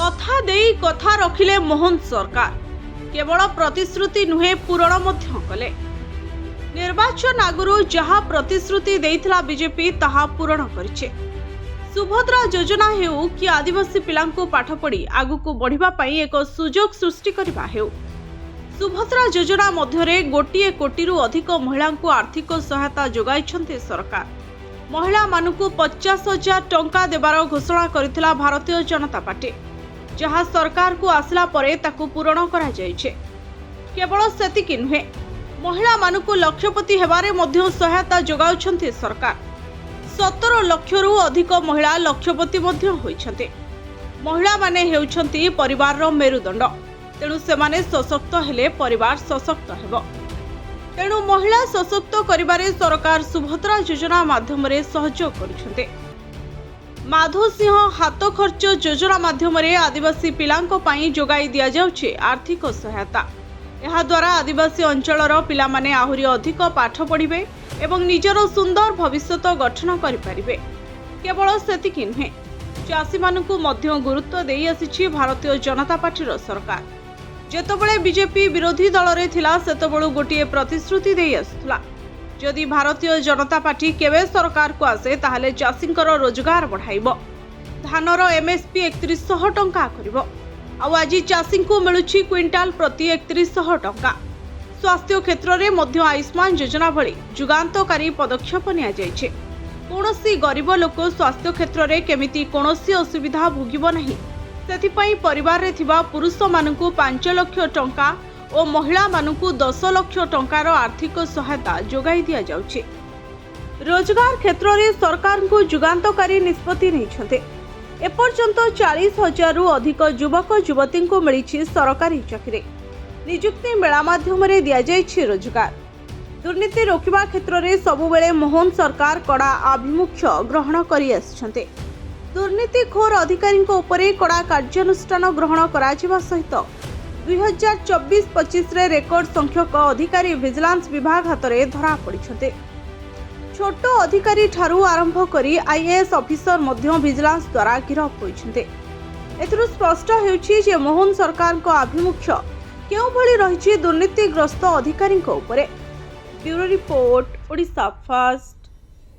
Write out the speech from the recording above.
कथा देई कथा रखिले मोहन सरकार केवल प्रतिश्रुति नुहे पूरण मध्य कले। निर्वाचन आगुरु जहाँ प्रतिश्रुति देइथिला बीजेपी ताहा पूरण करिछे। सुभद्रा योजना हेउ कि आदिवासी पिलांको पाठ पढ़ी आगुको बढ़िबा पई एक सुजोग सृष्टि करबा हेउ। सुभद्रा योजना मध्यरे गोटिए कोटिरु अधिक महिलांको आर्थिक सहायता जोगाइछन्ते सरकार। महिला मानुको 50,000 टंका देबार घोषणा करिथिला भारतीय जनता पार्टी, जहाँ सरकार को आसला परे ताकू पूरण करा जाइछे। केवल सेतिकी नुहे, महिला मानुको लक्षपति हेबारे मध्य सहायता जोगाउछन्ते सरकार। 17 लक्षरु अधिक महिला लक्षपति मध्य होइछन्ते। महिला माने हेउछन्ती परिवारर मेरुदंड, तेणु सेमाने सशक्त हेले परिवार सशक्त हेबो। तेणु महिला सशक्त करिबारे सरकार सुभद्रा योजना माध्यमरे सहयोग करुछन्ते। माधो सिंह हाथ खर्च योजना माध्यमरे आदिवासी पिलांको पाई जोगाई दिया जाउछे आर्थिक सहायता। एहा द्वारा आदिवासी अंचलर पिलामाने आहुरी अधिक पाठ पढ़िबे एवं निजर सुंदर भविष्यत गठन करि पारिबे। केवल सेतिकी नुहे, चाषी मानकु मध्य गुरुत्व देई आसिछि भारतीय जनता पार्टीर सरकार। जेतबेले बीजेपी विरोधी दल रे थिला सेतबेलु गोटिए प्रतिश्रुति देई आसुथला, जदि भारतीय जनता पार्टी केवे सरकार को आसे ताहले चाषींकर रोजगार बढ़ाइबो, धानर एमएसपी 3100 टंका करिबो। आउ आज चाषी को मिलुछि क्विंटाल प्रति 3100 टंका। स्वास्थ्य क्षेत्र में मध्य आयुष्मान योजना भली जुगान्तकारी पदक्षेप निया जाइछे। कोनोसी गरीब लोक स्वास्थ्य क्षेत्र में केमिति कोनोसी असुविधा भोगिबो नहीं, सेथिपई परिवार रे थिबा पुरुष मानकु 5 लाख टंका और महिला मानकु 10 लाख टंकार आर्थिक सहायता जोगाई दिया जाउछे। रोजगार क्षेत्र में सरकार को जुगान्तकारी निष्पत्ति नैछन्ते। एपर्यंत 40,000 रु अधिक युवक युवती को मिली सरकारी चाकरी। निजुक्ति मेला माध्यम दिया जाइछि रोजगार। दुर्नीति रोकवा क्षेत्र में सबुबेले मोहन सरकार कड़ा आभिमुख्य ग्रहण करि आछन्ते। दुर्नीतिखोर अधिकारी उपरे कड़ा कार्यानुष्ठान ग्रहण करा सहित 2024-25 रे रेकर्ड संख्यक अधिकारी विजिलेंस विभाग हाथ में धरा पड़िछन्ते। छोट अधिकारी ठारू आरंभ करी आईएएस ऑफिसर मध्य विजिलेंस द्वारा गिरफ होइछन्ते। एथिरु स्पष्ट हेउछि जे मोहन सरकार को आभिमुख्य केउ भली रहिछि दुर्नीतिग्रस्त अधिकारी उपरे। Bureau report, Odisha first.